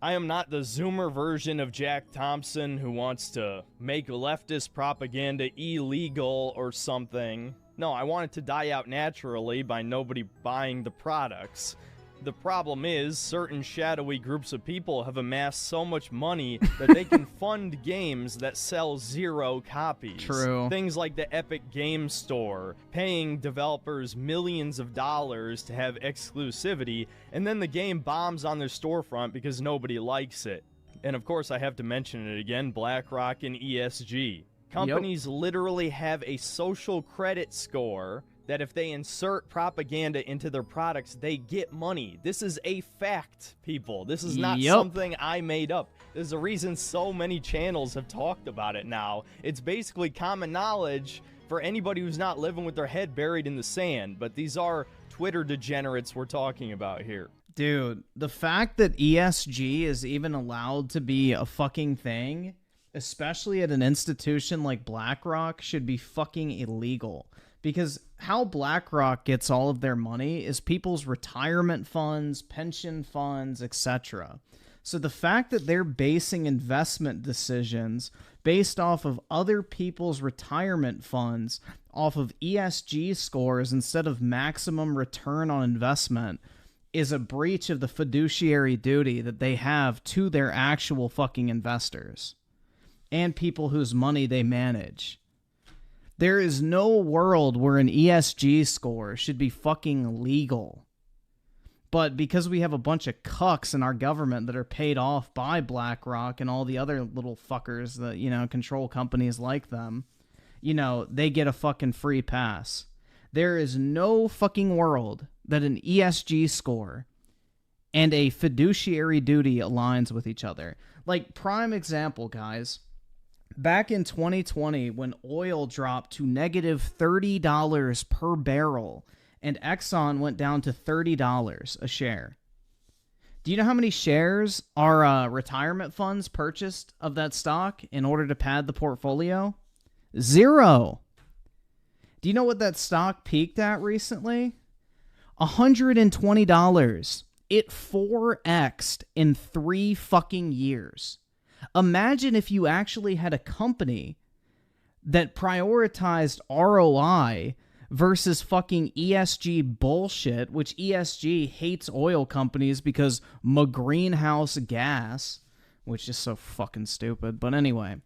I am not the Zoomer version of Jack Thompson who wants to make leftist propaganda illegal or something. No, I want it to die out naturally by nobody buying the products. The problem is, certain shadowy groups of people have amassed so much money that they can fund games that sell 0 copies. True. Things like the Epic Game Store, paying developers millions of dollars to have exclusivity, and then the game bombs on their storefront because nobody likes it. And of course, I have to mention it again, BlackRock and ESG. Companies literally have a social credit score that if they insert propaganda into their products, they get money. This is a fact, people. This is not something I made up. There's a reason so many channels have talked about it now. It's basically common knowledge for anybody who's not living with their head buried in the sand, but these are Twitter degenerates we're talking about here. Dude, the fact that ESG is even allowed to be a fucking thing, especially at an institution like BlackRock, should be fucking illegal. Because how BlackRock gets all of their money is people's retirement funds, pension funds, etc. So the fact that they're basing investment decisions based off of other people's retirement funds, off of ESG scores instead of maximum return on investment, is a breach of the fiduciary duty that they have to their actual fucking investors and people whose money they manage. There is no world where an ESG score should be fucking legal. But because we have a bunch of cucks in our government that are paid off by BlackRock and all the other little fuckers that, you know, control companies like them, you know, they get a fucking free pass. There is no fucking world that an ESG score and a fiduciary duty aligns with each other. Like, prime example, guys. Back in 2020, when oil dropped to negative $30 per barrel and Exxon went down to $30 a share, do you know how many shares our retirement funds purchased of that stock in order to pad the portfolio? 0. Do you know what that stock peaked at recently? $120. It 4x'd in 3 fucking years. Imagine if you actually had a company that prioritized ROI versus fucking ESG bullshit, which ESG hates oil companies because greenhouse gas, which is so fucking stupid. But anyway,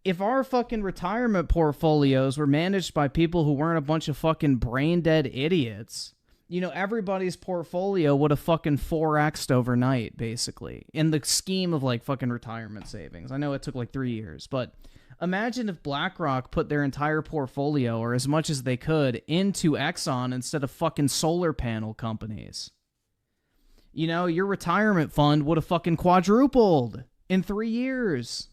if our fucking retirement portfolios were managed by people who weren't a bunch of fucking brain dead idiots, you know, everybody's portfolio would have fucking 4x'd overnight, basically, in the scheme of, like, fucking retirement savings. I know it took, like, 3 years, but imagine if BlackRock put their entire portfolio, or as much as they could, into Exxon instead of fucking solar panel companies. You know, your retirement fund would have fucking quadrupled in 3 years.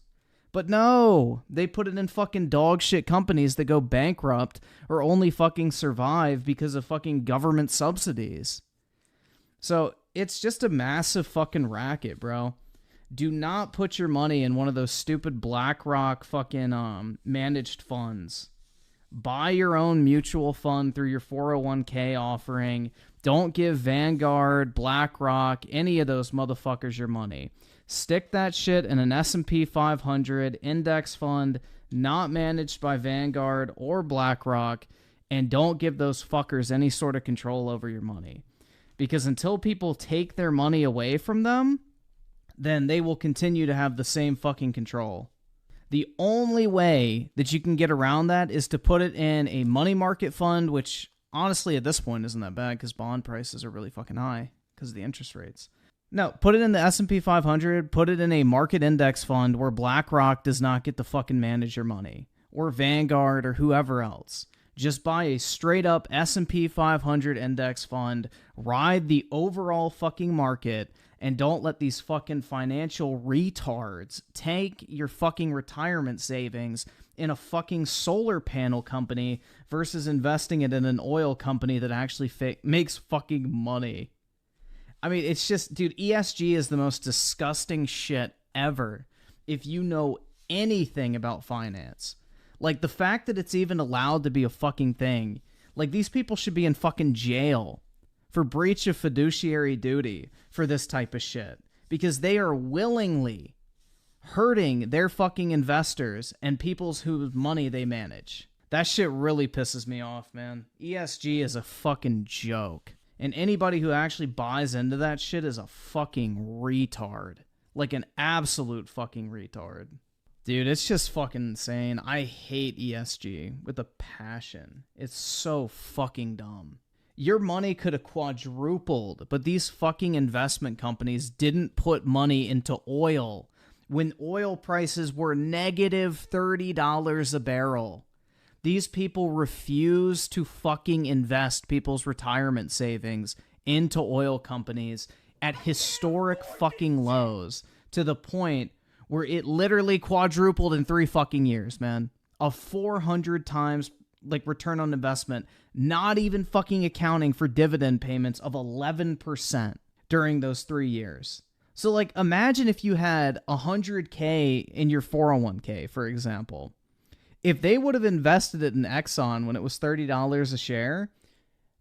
But no, they put it in fucking dog shit companies that go bankrupt or only fucking survive because of fucking government subsidies. So it's just a massive fucking racket, bro. Do not put your money in one of those stupid BlackRock fucking managed funds. Buy your own mutual fund through your 401k offering. Don't give Vanguard, BlackRock, any of those motherfuckers your money. Stick that shit in an S&P 500 index fund not managed by Vanguard or BlackRock, and don't give those fuckers any sort of control over your money. Because until people take their money away from them, then they will continue to have the same fucking control. The only way that you can get around that is to put it in a money market fund, which honestly at this point isn't that bad because bond prices are really fucking high because of the interest rates. No, put it in the S&P 500, put it in a market index fund where BlackRock does not get to fucking manage your money, or Vanguard or whoever else. Just buy a straight up S&P 500 index fund, ride the overall fucking market, and don't let these fucking financial retards take your fucking retirement savings in a fucking solar panel company versus investing it in an oil company that actually makes fucking money. I mean, it's just, dude, ESG is the most disgusting shit ever if you know anything about finance. Like, the fact that it's even allowed to be a fucking thing, like, these people should be in fucking jail for breach of fiduciary duty for this type of shit, because they are willingly hurting their fucking investors and people's whose money they manage. That shit really pisses me off, man. ESG is a fucking joke. And anybody who actually buys into that shit is a fucking retard. Like an absolute fucking retard. Dude, it's just fucking insane. I hate ESG with a passion. It's so fucking dumb. Your money could have quadrupled, but these fucking investment companies didn't put money into oil when oil prices were negative $30 a barrel. These people refuse to fucking invest people's retirement savings into oil companies at historic fucking lows, to the point where it literally quadrupled in 3 fucking years, man. A 400 times like return on investment, not even fucking accounting for dividend payments of 11% during those 3 years. So like imagine if you had 100K in your 401k, for example. If they would have invested it in Exxon when it was $30 a share,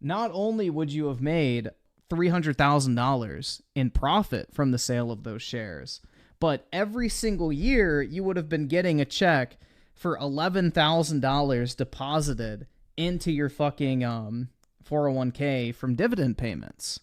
not only would you have made $300,000 in profit from the sale of those shares, but every single year you would have been getting a check for $11,000 deposited into your fucking 401k from dividend payments.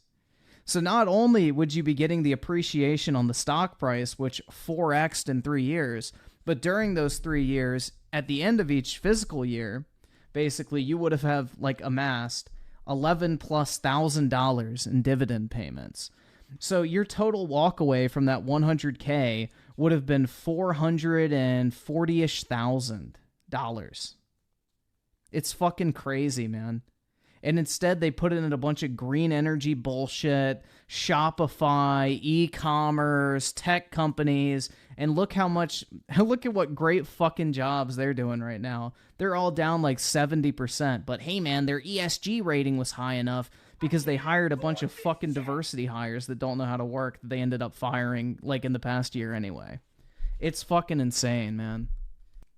So not only would you be getting the appreciation on the stock price, which 4x'd in 3 years, but during those 3 years, at the end of each fiscal year, basically you would have like amassed $11,000+ in dividend payments. So your total walk away from that 100K would have been $440,000. It's fucking crazy, man. And instead they put it in a bunch of green energy bullshit, Shopify, e-commerce, tech companies, and look at what great fucking jobs they're doing right now. They're all down like 70%, but hey man, their ESG rating was high enough because they hired a bunch of fucking diversity hires that don't know how to work that they ended up firing like in the past year anyway. It's fucking insane, man.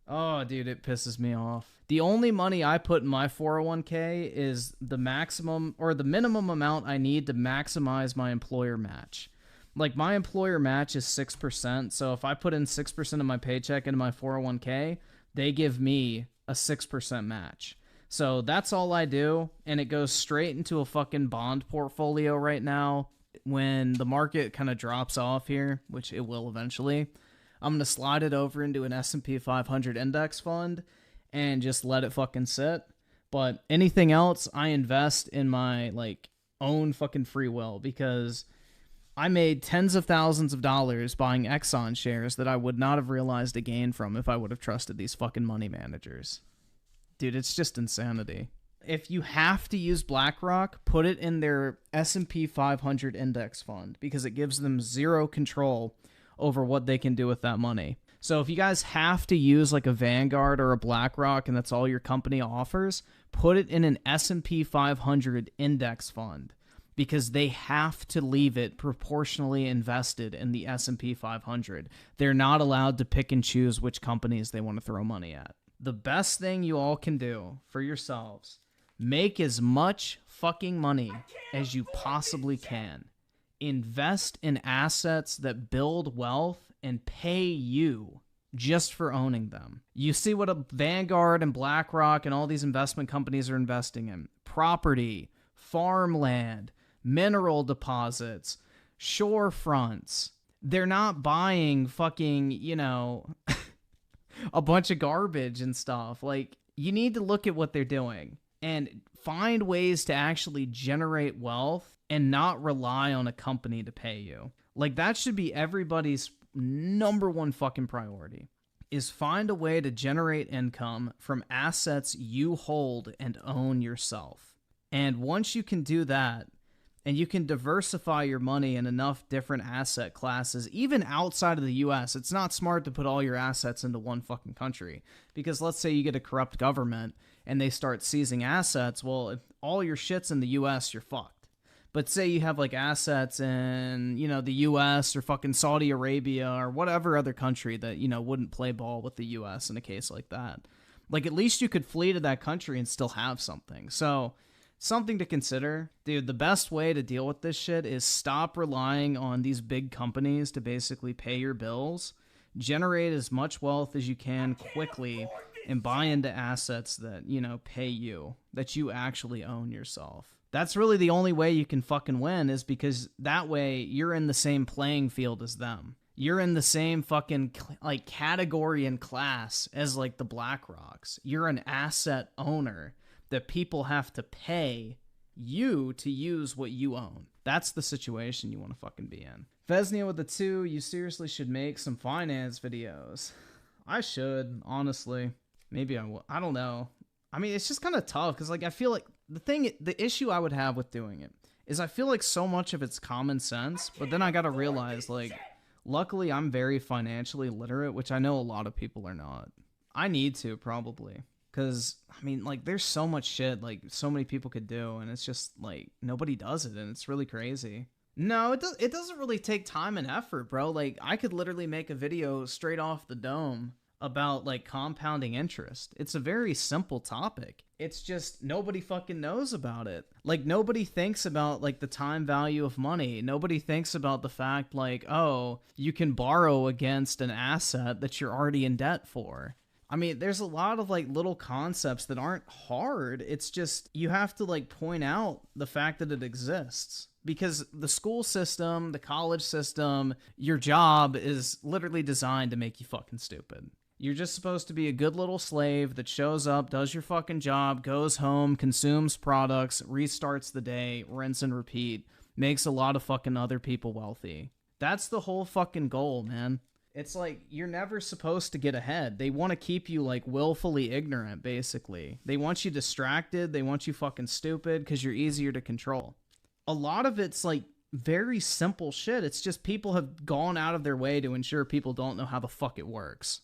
Oh, dude, it pisses me off. The only money I put in my 401k is the maximum or the minimum amount I need to maximize my employer match. Like my employer match is 6%, so if I put in 6% of my paycheck into my 401k, they give me a 6% match. So that's all I do, and it goes straight into a fucking bond portfolio right now. When the market kind of drops off here, which it will eventually, I'm going to slide it over into an S&P 500 index fund and just let it fucking sit. But anything else, I invest in my like own fucking free will, because I made tens of thousands of dollars buying Exxon shares that I would not have realized a gain from if I would have trusted these fucking money managers. Dude, it's just insanity. If you have to use BlackRock, put it in their S&P 500 index fund, because it gives them zero control over what they can do with that money. So if you guys have to use like a Vanguard or a BlackRock and that's all your company offers, put it in an S&P 500 index fund, because they have to leave it proportionally invested in the S&P 500. They're not allowed to pick and choose which companies they want to throw money at. The best thing you all can do for yourselves, make as much fucking money as you possibly can. Invest in assets that build wealth and pay you just for owning them. You see what a Vanguard and BlackRock and all these investment companies are investing in. Property, farmland, mineral deposits, shore fronts. They're not buying fucking, a bunch of garbage and stuff. Like, you need to look at what they're doing and find ways to actually generate wealth and not rely on a company to pay you. Like, that should be everybody's number one fucking priority, is find a way to generate income from assets you hold and own yourself. And once you can do that, and you can diversify your money in enough different asset classes, even outside of the U.S., it's not smart to put all your assets into one fucking country. Because let's say you get a corrupt government and they start seizing assets, well, if all your shit's in the U.S., you're fucked. But say you have like assets in, the U.S. or fucking Saudi Arabia or whatever other country that, wouldn't play ball with the U.S. in a case like that. Like, at least you could flee to that country and still have something. So Something to consider. Dude, the best way to deal with this shit is stop relying on these big companies to basically pay your bills. Generate as much wealth as you can quickly and buy into assets that, pay you, that you actually own yourself. That's really the only way you can fucking win, is because that way you're in the same playing field as them. You're in the same fucking category and class as the BlackRocks. You're an asset owner that people have to pay you to use what you own. That's the situation you want to fucking be in. Vesnia with the 2, you seriously should make some finance videos. I should, honestly. Maybe I will. I don't know. I mean, it's just kind of tough because I feel like the issue I would have with doing it is I feel like so much of it's common sense, but then I got to realize luckily I'm very financially literate, which I know a lot of people are not. I need to probably. Because, I mean, there's so much shit, so many people could do, and it's just, nobody does it, and it's really crazy. No, it doesn't really take time and effort, bro. I could literally make a video straight off the dome about, compounding interest. It's a very simple topic. It's just nobody fucking knows about it. Nobody thinks about, the time value of money. Nobody thinks about the fact, oh, you can borrow against an asset that you're already in debt for. I mean, there's a lot of little concepts that aren't hard. It's just you have to point out the fact that it exists. Because the school system, the college system, your job is literally designed to make you fucking stupid. You're just supposed to be a good little slave that shows up, does your fucking job, goes home, consumes products, restarts the day, rinse and repeat, makes a lot of fucking other people wealthy. That's the whole fucking goal, man. It's you're never supposed to get ahead. They want to keep you willfully ignorant, basically. They want you distracted. They want you fucking stupid because you're easier to control. A lot of it's very simple shit. It's just people have gone out of their way to ensure people don't know how the fuck it works.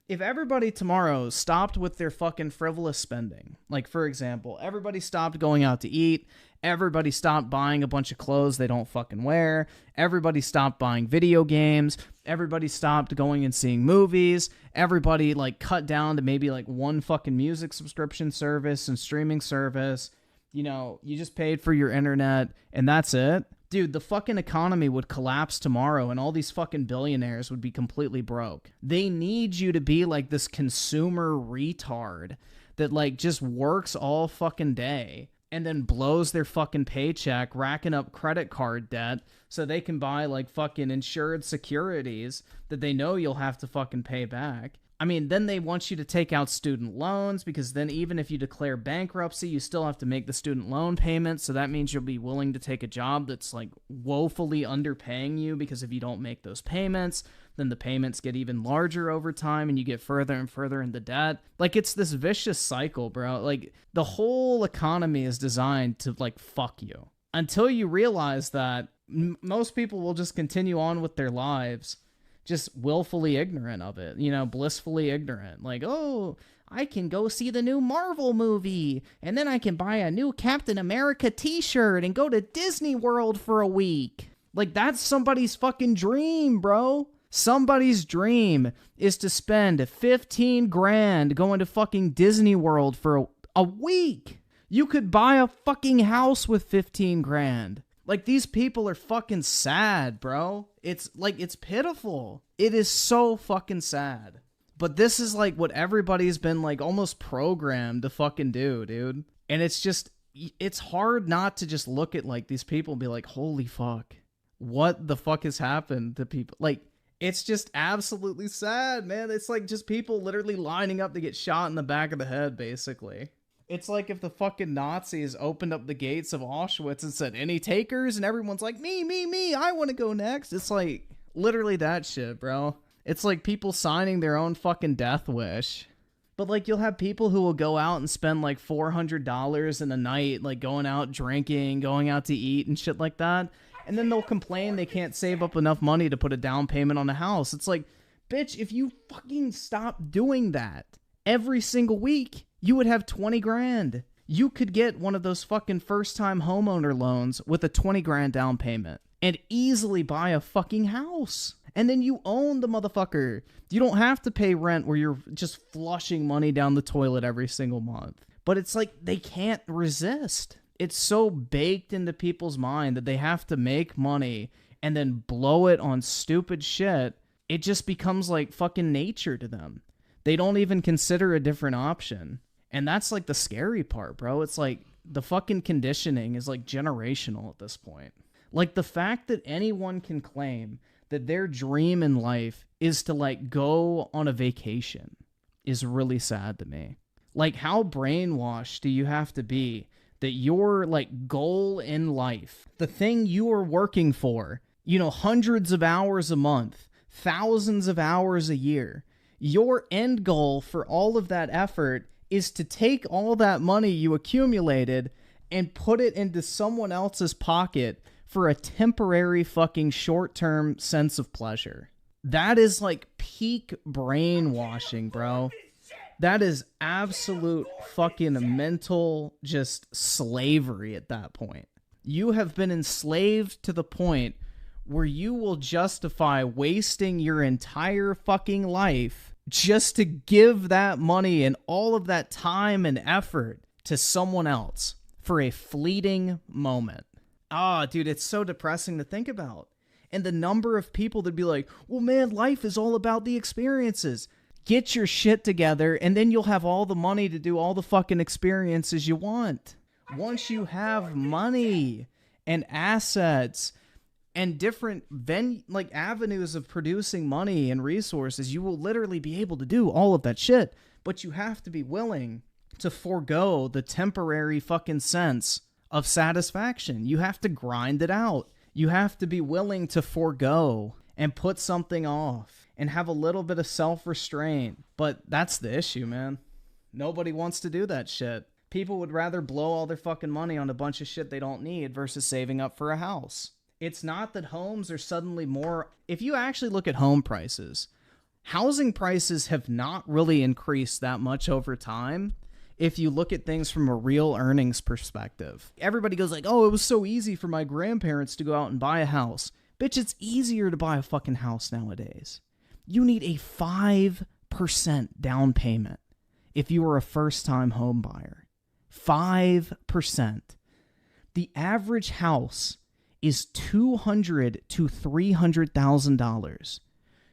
If everybody tomorrow stopped with their fucking frivolous spending, for example, everybody stopped going out to eat, everybody stopped buying a bunch of clothes they don't fucking wear, everybody stopped buying video games, everybody stopped going and seeing movies, everybody cut down to maybe one fucking music subscription service and streaming service, you just paid for your internet and that's it. Dude, the fucking economy would collapse tomorrow and all these fucking billionaires would be completely broke. They need you to be this consumer retard that just works all fucking day and then blows their fucking paycheck racking up credit card debt so they can buy fucking insured securities that they know you'll have to fucking pay back. I mean, then they want you to take out student loans because then even if you declare bankruptcy, you still have to make the student loan payments. So that means you'll be willing to take a job that's woefully underpaying you because if you don't make those payments, then the payments get even larger over time and you get further and further into debt. It's this vicious cycle, bro. The whole economy is designed to fuck you. Until you realize that, most people will just continue on with their lives just willfully ignorant of it, blissfully ignorant. Oh, I can go see the new Marvel movie, and then I can buy a new Captain America t-shirt and go to Disney World for a week. That's somebody's fucking dream, bro. Somebody's dream is to spend 15 grand going to fucking Disney World for a week. You could buy a fucking house with 15 grand. These people are fucking sad, bro. It's pitiful. It is so fucking sad. But this is what everybody's been almost programmed to fucking do, dude. And it's hard not to just look at these people and be holy fuck. What the fuck has happened to people? It's just absolutely sad, man. It's just people literally lining up to get shot in the back of the head, basically. It's if the fucking Nazis opened up the gates of Auschwitz and said, any takers? And everyone's me, I want to go next. It's literally that shit, bro. It's people signing their own fucking death wish. But you'll have people who will go out and spend $400 in a night, going out drinking, going out to eat and shit like that. And then they'll complain they can't save up enough money to put a down payment on a house. It's bitch, if you fucking stop doing that every single week, you would have 20 grand. You could get one of those fucking first-time homeowner loans with a 20 grand down payment and easily buy a fucking house. And then you own the motherfucker. You don't have to pay rent where you're just flushing money down the toilet every single month. But it's they can't resist. it's so baked into people's mind that they have to make money and then blow it on stupid shit. It just becomes like fucking nature to them. They don't even consider a different option. And that's like the scary part, bro. It's like the fucking conditioning is like generational at this point. Like the fact that anyone can claim that their dream in life is to like go on a vacation is really sad to me. Like, how brainwashed do you have to be that your like goal in life, the thing you are working for, you know, hundreds of hours a month, thousands of hours a year, your end goal for all of that effort is to take all that money you accumulated and put it into someone else's pocket for a temporary fucking short-term sense of pleasure. That is like peak brainwashing, bro. That is absolute fucking mental just slavery at that point. You have been enslaved to the point where you will justify wasting your entire fucking life just to give that money and all of that time and effort to someone else for a fleeting moment. Ah, dude, it's so depressing to think about. And the number of people that be like, well, man, life is all about the experiences. Get your shit together, and then you'll have all the money to do all the fucking experiences you want. Once you have money and assets and different avenues of producing money and resources, you will literally be able to do all of that shit. But you have to be willing to forego the temporary fucking sense of satisfaction. You have to grind it out. You have to be willing to forego and put something off and have a little bit of self-restraint. But that's the issue, man. Nobody wants to do that shit. People would rather blow all their fucking money on a bunch of shit they don't need versus saving up for a house. It's not that homes are suddenly more... If you actually look at home prices, housing prices have not really increased that much over time. If you look at things from a real earnings perspective, everybody goes like, oh, it was so easy for my grandparents to go out and buy a house. Bitch, it's easier to buy a fucking house nowadays. You need a 5% down payment if you are a first-time home buyer. 5%. The average house is $200,000 to $300,000.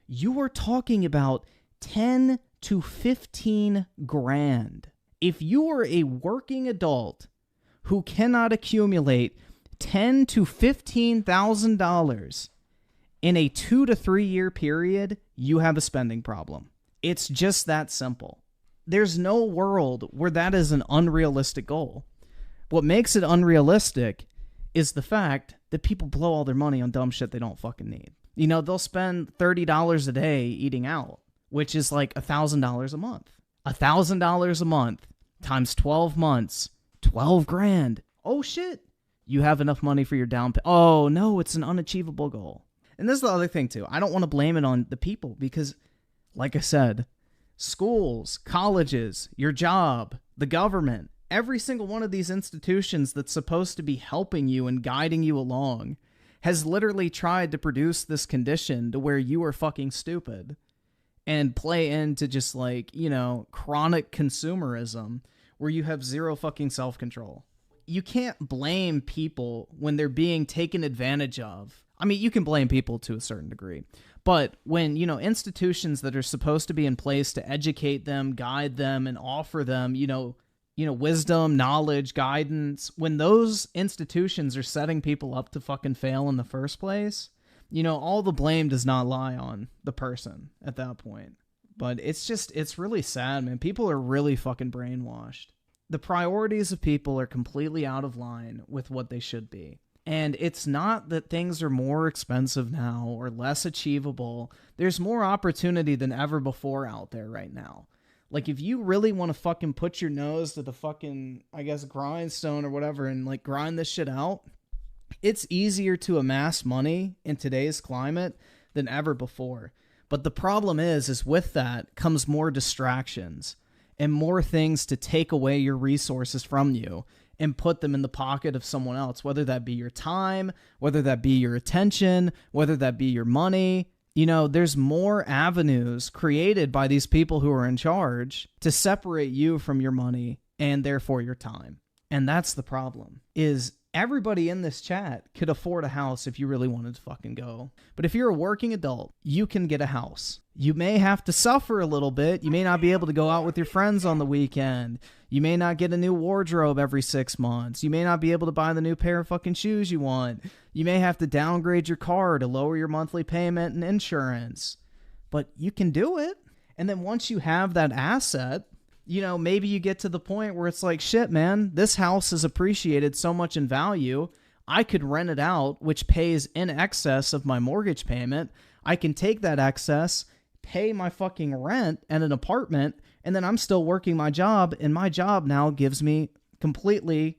You are talking about 10 to 15 grand. If you are a working adult who cannot accumulate $10,000 to $15,000 in a 2 to 3 year period, you have a spending problem. It's just that simple. There's no world where that is an unrealistic goal. What makes it unrealistic is the fact that people blow all their money on dumb shit they don't fucking need. You know, they'll spend $30 a day eating out, which is like $1,000 a month. $1,000 a month times 12 months, 12 grand. Oh shit. You have enough money for your down payment. Oh no, it's an unachievable goal. And this is the other thing too. I don't want to blame it on the people because, like I said, schools, colleges, your job, the government, every single one of these institutions that's supposed to be helping you and guiding you along has literally tried to produce this condition to where you are fucking stupid and play into just like, you know, chronic consumerism where you have zero fucking self-control. You can't blame people when they're being taken advantage of. I mean, you can blame people to a certain degree, but when, you know, institutions that are supposed to be in place to educate them, guide them, and offer them, you know, wisdom, knowledge, guidance, when those institutions are setting people up to fucking fail in the first place, you know, all the blame does not lie on the person at that point. But it's really sad, man. People are really fucking brainwashed. The priorities of people are completely out of line with what they should be. And it's not that things are more expensive now or less achievable. There's more opportunity than ever before out there right now. Like, if you really want to fucking put your nose to the fucking, I guess, grindstone or whatever and, like, grind this shit out, it's easier to amass money in today's climate than ever before. But the problem is with that comes more distractions and more things to take away your resources from you and put them in the pocket of someone else, whether that be your time, whether that be your attention, whether that be your money. You know, there's more avenues created by these people who are in charge to separate you from your money and therefore your time. And that's the problem, is everybody in this chat could afford a house if you really wanted to fucking go. But if you're a working adult, you can get a house. You may have to suffer a little bit. You may not be able to go out with your friends on the weekend. You may not get a new wardrobe every 6 months. You may not be able to buy the new pair of fucking shoes you want. You may have to downgrade your car to lower your monthly payment and insurance. But you can do it. And then once you have that asset, maybe you get to the point where it's like, shit, man, this house has appreciated so much in value. I could rent it out, which pays in excess of my mortgage payment. I can take that excess, pay my fucking rent at an apartment, and then I'm still working my job, and my job now gives me completely,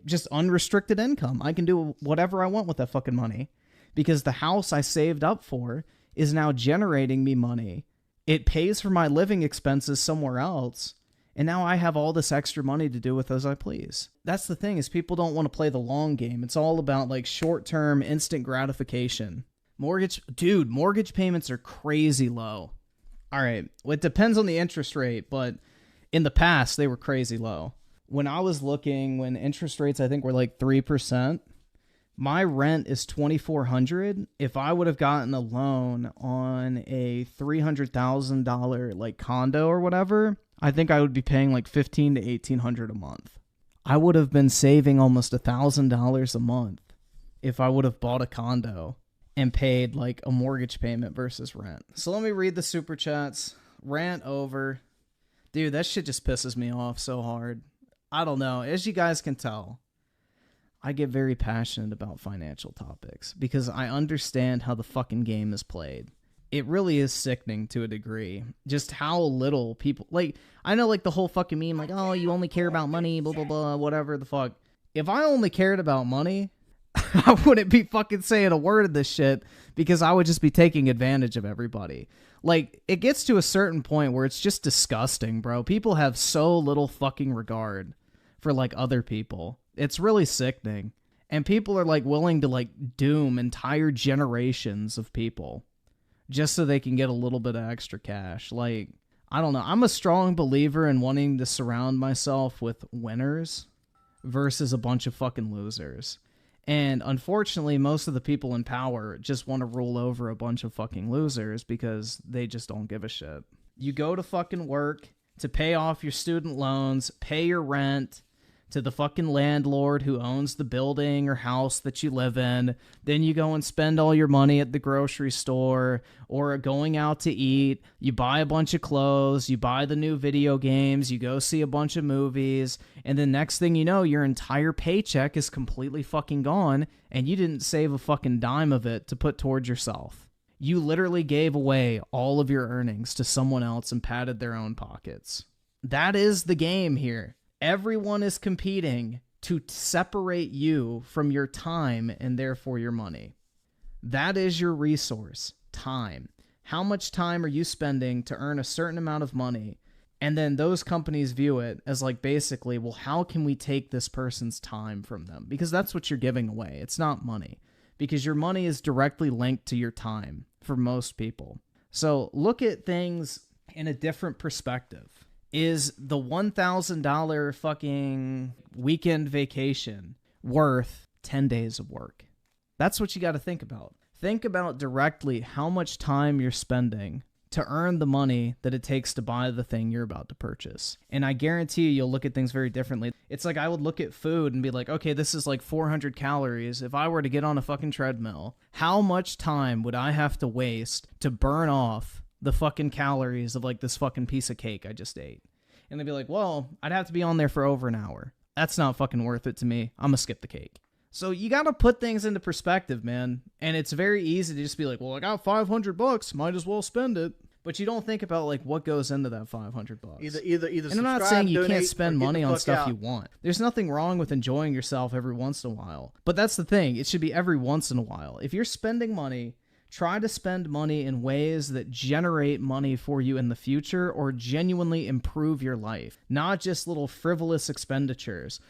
just unrestricted income. I can do whatever I want with that fucking money because the house I saved up for is now generating me money. It pays for my living expenses somewhere else, and now I have all this extra money to do with as I please. That's the thing, is people don't want to play the long game. It's all about short-term instant gratification. Mortgage payments are crazy low. All right, well, it depends on the interest rate, but in the past, they were crazy low. When I was looking, when interest rates, I think, were 3%, my rent is $2,400. If I would have gotten a loan on a $300,000 condo or whatever, I think I would be paying $1,500 to $1,800 a month. I would have been saving almost $1,000 a month if I would have bought a condo and paid a mortgage payment versus rent. So let me read the super chats. Rant over. Dude, that shit just pisses me off so hard. I don't know. As you guys can tell, I get very passionate about financial topics because I understand how the fucking game is played. It really is sickening to a degree. Just how little people... I know the whole fucking meme, oh, you only care about money, blah, blah, blah, whatever the fuck. If I only cared about money, I wouldn't be fucking saying a word of this shit because I would just be taking advantage of everybody. It gets to a certain point where it's just disgusting, bro. People have so little fucking regard for other people. It's really sickening. And people are willing to doom entire generations of people just so they can get a little bit of extra cash. I don't know. I'm a strong believer in wanting to surround myself with winners versus a bunch of fucking losers. And unfortunately, most of the people in power just want to rule over a bunch of fucking losers because they just don't give a shit. You go to fucking work to pay off your student loans, pay your rent to the fucking landlord who owns the building or house that you live in. Then you go and spend all your money at the grocery store or going out to eat. You buy a bunch of clothes. You buy the new video games. You go see a bunch of movies. And then next thing you know, your entire paycheck is completely fucking gone and you didn't save a fucking dime of it to put towards yourself. You literally gave away all of your earnings to someone else and padded their own pockets. That is the game here. Everyone is competing to separate you from your time and therefore your money. That is your resource, time. How much time are you spending to earn a certain amount of money? And then those companies view it as basically, well, how can we take this person's time from them? Because that's what you're giving away. It's not money. Because your money is directly linked to your time for most people. So look at things in a different perspective. Is the $1,000 fucking weekend vacation worth 10 days of work? That's what you got to think about. Think about directly how much time you're spending to earn the money that it takes to buy the thing you're about to purchase. And I guarantee you'll look at things very differently. It's I would look at food and be okay, this is 400 calories. If I were to get on a fucking treadmill, how much time would I have to waste to burn off the fucking calories of this fucking piece of cake I just ate? And they'd be well, I'd have to be on there for over an hour. That's not fucking worth it to me. I'm gonna skip the cake. So you gotta put things into perspective, man. And it's very easy to just be well, I got $500, might as well spend it. But you don't think about what goes into that $500. Either. And I'm not saying you can't spend money on stuff you want. There's nothing wrong with enjoying yourself every once in a while. But that's the thing. It should be every once in a while. If you're spending money, try to spend money in ways that generate money for you in the future or genuinely improve your life. Not just little frivolous expenditures.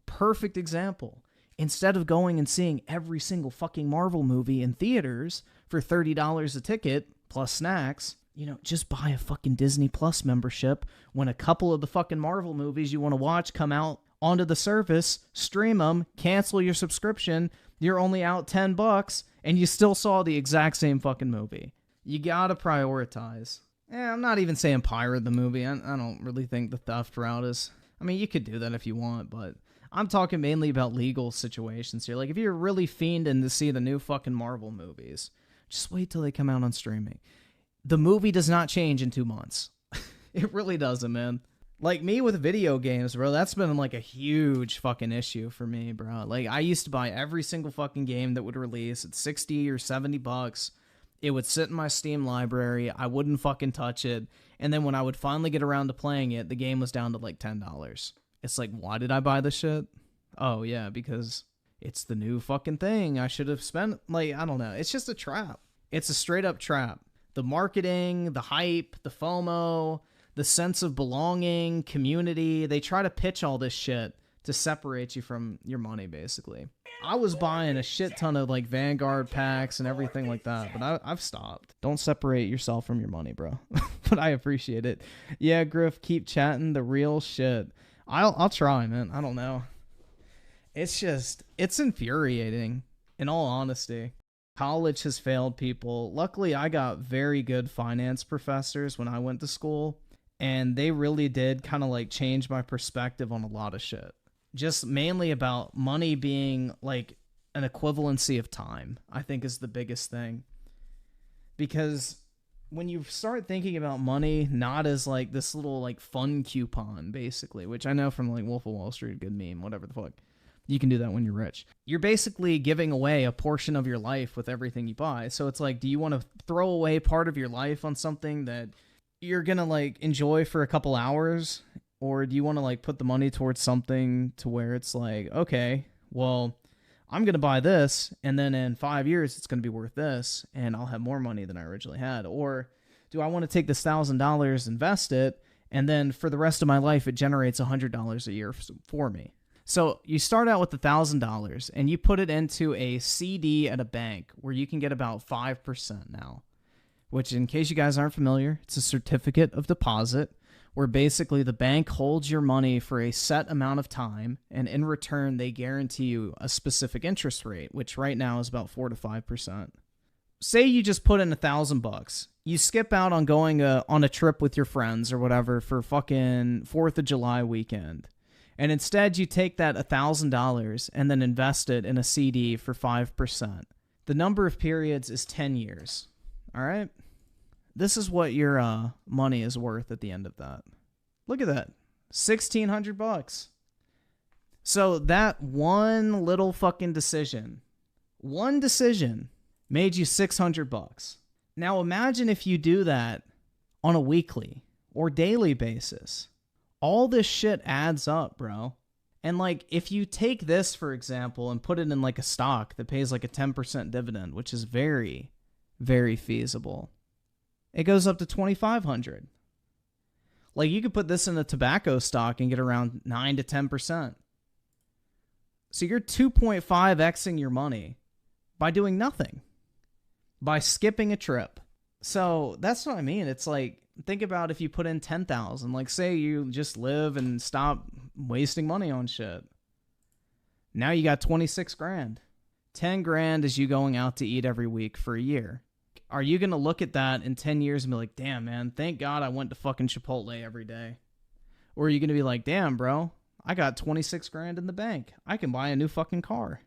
Perfect example. Instead of going and seeing every single fucking Marvel movie in theaters for $30 a ticket plus snacks, just buy a fucking Disney Plus membership when a couple of the fucking Marvel movies you want to watch come out onto the service, stream them, cancel your subscription, you're only out $10, and you still saw the exact same fucking movie. You gotta prioritize. I'm not even saying pirate the movie. I don't really think the theft route is... I mean, you could do that if you want, but I'm talking mainly about legal situations here. Like, if you're really fiending to see the new fucking Marvel movies, just wait till they come out on streaming. The movie does not change in 2 months. It really doesn't, man. Like, me with video games, bro, that's been, like, a huge fucking issue for me, bro. Like, I used to buy every single fucking game that would release at 60 or 70 bucks. It would sit in my Steam library. I wouldn't fucking touch it. And then when I would finally get around to playing it, the game was down to, like, $10. It's like, why did I buy this shit? Oh, yeah, because it's the new fucking thing. I should have spent, like, I don't know. It's just a trap. It's a straight-up trap. The marketing, the hype, the FOMO... the sense of belonging, community, they try to pitch all this shit to separate you from your money, basically. I was buying a shit ton of, like, Vanguard packs and everything like that, but I've stopped. Don't separate yourself from your money, bro. But I appreciate it. Yeah, Griff, keep chatting the real shit. I'll try, man. I don't know. It's infuriating, in all honesty. College has failed people. Luckily, I got very good finance professors when I went to school. And they really did kind of like change my perspective on a lot of shit. Just mainly about money being like an equivalency of time, I think is the biggest thing. Because when you start thinking about money not as like this little like fun coupon, basically, which I know from like Wolf of Wall Street, good meme, whatever the fuck. You can do that when you're rich. You're basically giving away a portion of your life with everything you buy. So it's like, do you want to throw away part of your life on something that you're gonna like enjoy for a couple hours, or do you want to like put the money towards something to where it's like, okay, well, I'm gonna buy this, and then in 5 years it's gonna be worth this, and I'll have more money than I originally had? Or do I want to take this $1,000, invest it, and then for the rest of my life it generates $100 a year for me? So you start out with $1,000 and you put it into a CD at a bank where you can get about 5% now. Which, in case you guys aren't familiar, it's a certificate of deposit where basically the bank holds your money for a set amount of time, and in return they guarantee you a specific interest rate, which right now is about 4 to 5%. Say you just put in $1,000. You skip out on going on a trip with your friends or whatever for fucking 4th of July weekend. And instead you take that $1,000 and then invest it in a CD for 5%. The number of periods is 10 years. All right? This is what your money is worth at the end of that. Look at that. $1,600. So that one little fucking decision, made you $600. Now imagine if you do that on a weekly or daily basis. All this shit adds up, bro. And like, if you take this, for example, and put it in like a stock that pays like a 10% dividend, which is very, very feasible, it goes up to $2,500. Like, you could put this in a tobacco stock and get around 9 to 10%. So you're 2.5xing your money by doing nothing, by skipping a trip. So that's what I mean. It's like, think about if you put in 10,000, like say you just live and stop wasting money on shit. Now you got 26 grand. 10 grand is you going out to eat every week for a year. Are you going to look at that in 10 years and be like, damn, man, thank God I went to fucking Chipotle every day? Or are you going to be like, damn, bro, I got 26 grand in the bank. I can buy a new fucking car.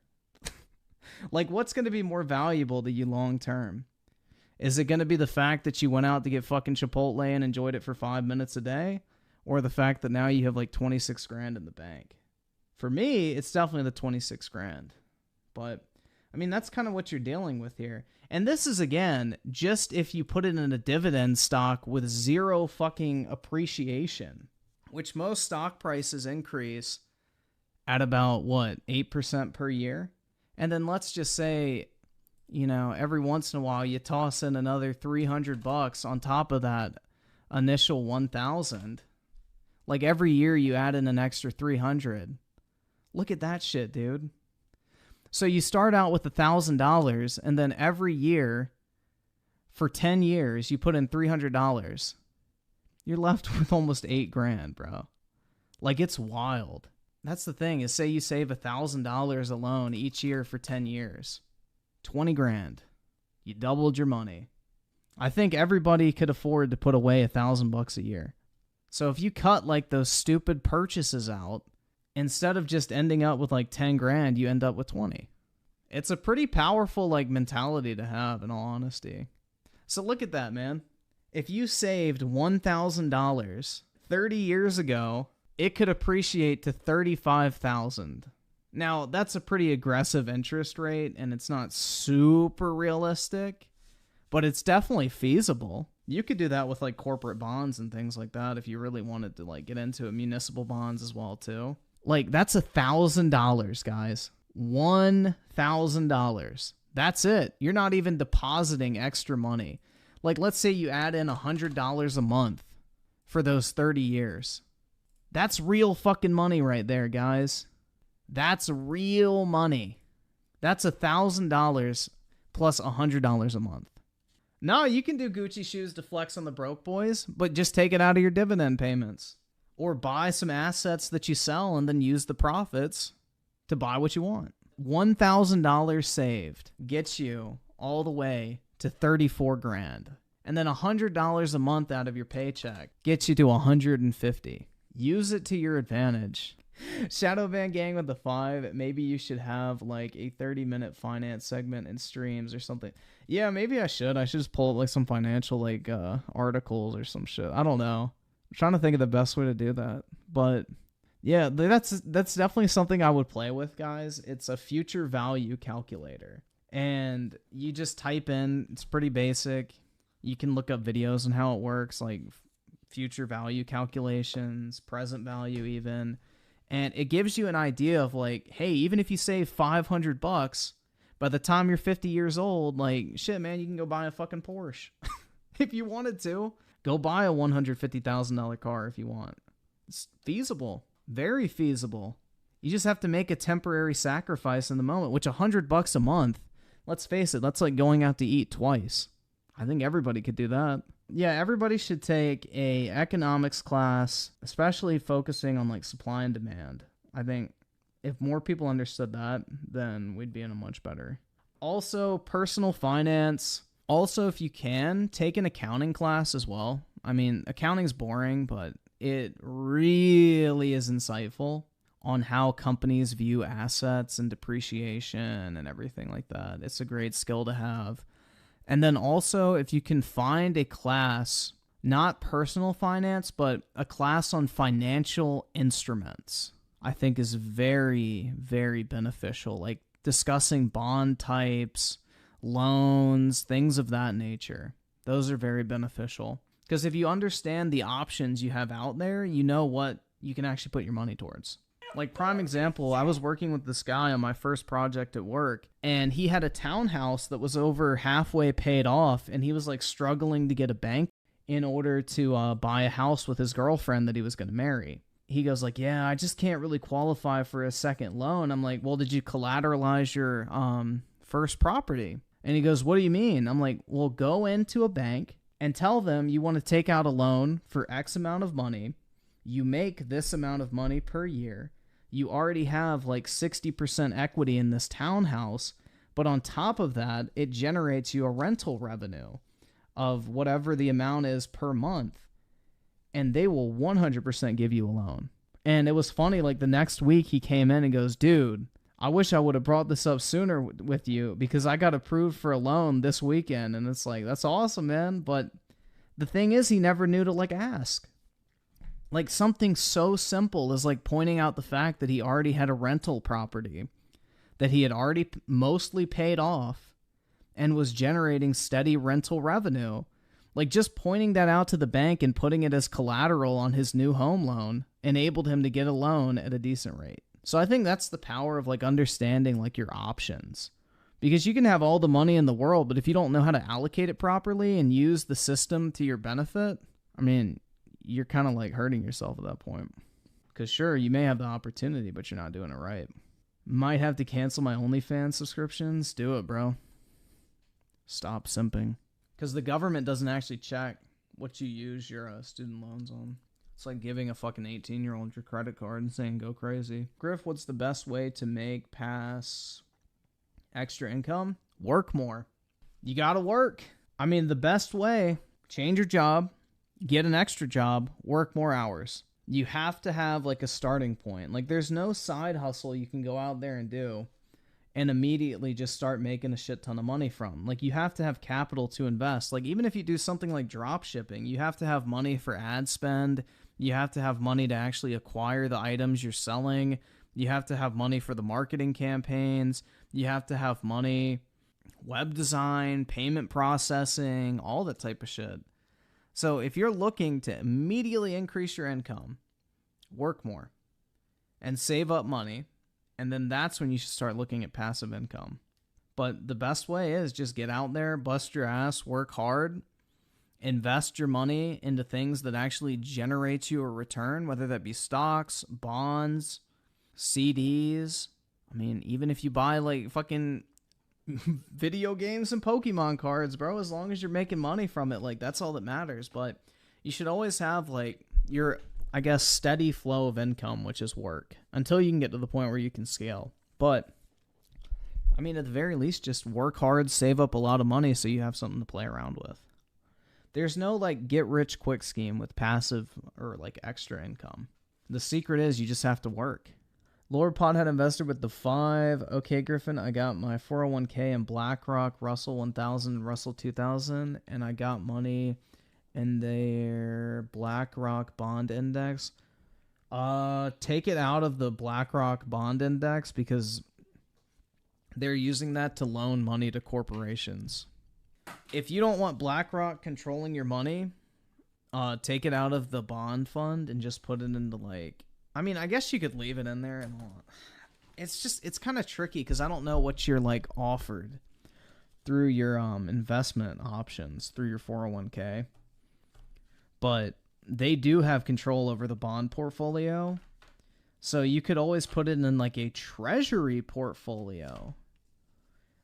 Like, what's going to be more valuable to you long term? Is it going to be the fact that you went out to get fucking Chipotle and enjoyed it for 5 minutes a day? Or the fact that now you have like 26 grand in the bank? For me, it's definitely the 26 grand. But, I mean, that's kind of what you're dealing with here. And this is, again, just if you put it in a dividend stock with zero fucking appreciation, which most stock prices increase at about, what, 8% per year? And then let's just say, you know, every once in a while you toss in another $300 on top of that initial 1,000. Like every year you add in an extra 300. Look at that shit, dude. So you start out with $1,000, and then every year for 10 years you put in $300. You're left with almost 8 grand, bro. Like, it's wild. That's the thing, is say you save $1,000 alone each year for 10 years. 20 grand. You doubled your money. I think everybody could afford to put away $1,000 a year. So if you cut like those stupid purchases out, instead of just ending up with like 10 grand, you end up with 20. It's a pretty powerful like mentality to have, in all honesty. So look at that, man. If you saved $1,000 30 years ago, it could appreciate to $35,000. Now, that's a pretty aggressive interest rate, and it's not super realistic, but it's definitely feasible. You could do that with like corporate bonds and things like that if you really wanted to like get into it. Municipal bonds as well too. Like that's $1,000, guys. $1,000. That's it. You're not even depositing extra money. Like let's say you add in $100 a month for those 30 years. That's real fucking money right there, guys. That's real money. That's $1,000 plus $100 a month. No, you can do Gucci shoes to flex on the broke boys, but just take it out of your dividend payments. Or buy some assets that you sell and then use the profits to buy what you want. $1,000 saved gets you all the way to 34 grand. And then $100 a month out of your paycheck gets you to 150. Use it to your advantage. Shadow Van Gang with the 5. Maybe you should have like a 30-minute finance segment in streams or something. Yeah, maybe I should. I should just pull up like some financial like articles or some shit. I don't know. I'm trying to think of the best way to do that. But yeah, that's definitely something I would play with, guys. It's a future value calculator. And you just type in, it's pretty basic. You can look up videos on how it works, like future value calculations, present value even. And it gives you an idea of like, hey, even if you save $500, by the time you're 50 years old, like, shit, man, you can go buy a fucking Porsche. If you wanted to, go buy a $150,000 car if you want. It's feasible. Very feasible. You just have to make a temporary sacrifice in the moment, which $100 a month, let's face it, that's like going out to eat twice. I think everybody could do that. Yeah, everybody should take a economics class, especially focusing on like supply and demand. I think if more people understood that, then we'd be in a much better. Also, personal finance. Also, if you can, take an accounting class as well. I mean, accounting's boring, but it really is insightful on how companies view assets and depreciation and everything like that. It's a great skill to have. And then also, if you can find a class, not personal finance, but a class on financial instruments, I think is very, very beneficial. Like discussing bond types, loans, things of that nature. Those are very beneficial. Because if you understand the options you have out there, you know what you can actually put your money towards. Like prime example, I was working with this guy on my first project at work, and he had a townhouse that was over halfway paid off, and he was like struggling to get a bank in order to buy a house with his girlfriend that he was going to marry. He goes like, yeah, I just can't really qualify for a second loan. I'm like, well, did you collateralize your first property? And he goes, what do you mean? I'm like, well, go into a bank and tell them you want to take out a loan for X amount of money. You make this amount of money per year. You already have like 60% equity in this townhouse, but on top of that, it generates you a rental revenue of whatever the amount is per month, and they will 100% give you a loan. And it was funny, like the next week he came in and goes, dude, I wish I would have brought this up sooner with you because I got approved for a loan this weekend. And it's like, that's awesome, man. But the thing is, he never knew to like ask. Like something so simple as like pointing out the fact that he already had a rental property that he had already mostly paid off and was generating steady rental revenue. Like just pointing that out to the bank and putting it as collateral on his new home loan enabled him to get a loan at a decent rate. So I think that's the power of like understanding like your options, because you can have all the money in the world, but if you don't know how to allocate it properly and use the system to your benefit, I mean, you're kind of like hurting yourself at that point. Because sure, you may have the opportunity, but you're not doing it right. Might have to cancel my OnlyFans subscriptions. Do it, bro. Stop simping. Because the government doesn't actually check what you use your student loans on. It's like giving a fucking 18-year-old your credit card and saying go crazy. Griff, what's the best way to make pass extra income? Work more. You gotta work. I mean, the best way, change your job, get an extra job, work more hours. You have to have like a starting point. Like there's no side hustle you can go out there and do and immediately just start making a shit ton of money from. Like you have to have capital to invest. Like even if you do something like drop shipping, you have to have money for ad spend. You have to have money to actually acquire the items you're selling. You have to have money for the marketing campaigns. You have to have money, web design, payment processing, all that type of shit. So if you're looking to immediately increase your income, work more and save up money, and then that's when you should start looking at passive income. But the best way is just get out there, bust your ass, work hard, invest your money into things that actually generate you a return, whether that be stocks, bonds, CDs. I mean, even if you buy like fucking video games and Pokemon cards, bro, as long as you're making money from it, like that's all that matters. But you should always have like your, I guess, steady flow of income, which is work, until you can get to the point where you can scale. But I mean, at the very least, just work hard, save up a lot of money so you have something to play around with. There's no like get rich quick scheme with passive or like extra income. The secret is you just have to work. Lord Pod had invested with the 5. Okay, Griffin, I got my 401k in BlackRock, Russell 1000, Russell 2000, and I got money in their BlackRock bond index. Take it out of the BlackRock bond index because they're using that to loan money to corporations. If you don't want BlackRock controlling your money, take it out of the bond fund and just put it into like, I mean, I guess you could leave it in there and it's kind of tricky because I don't know what you're like offered through your investment options through your 401k. But they do have control over the bond portfolio. So you could always put it in like a treasury portfolio,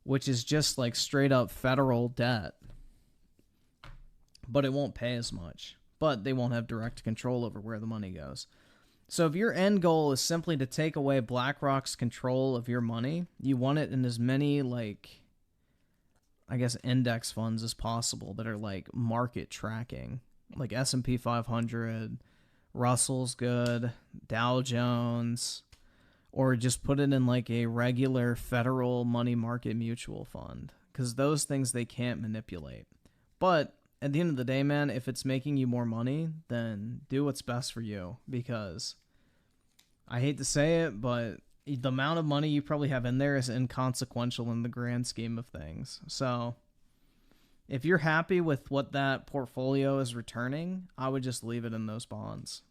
which is just like straight up federal debt. But it won't pay as much. But they won't have direct control over where the money goes. So if your end goal is simply to take away BlackRock's control of your money, you want it in as many like, I guess, index funds as possible that are like market tracking. Like S&P 500, Russell's good, Dow Jones, or just put it in like a regular federal money market mutual fund. Because those things they can't manipulate. But at the end of the day, man, if it's making you more money, then do what's best for you. Because I hate to say it, but the amount of money you probably have in there is inconsequential in the grand scheme of things. So if you're happy with what that portfolio is returning, I would just leave it in those bonds.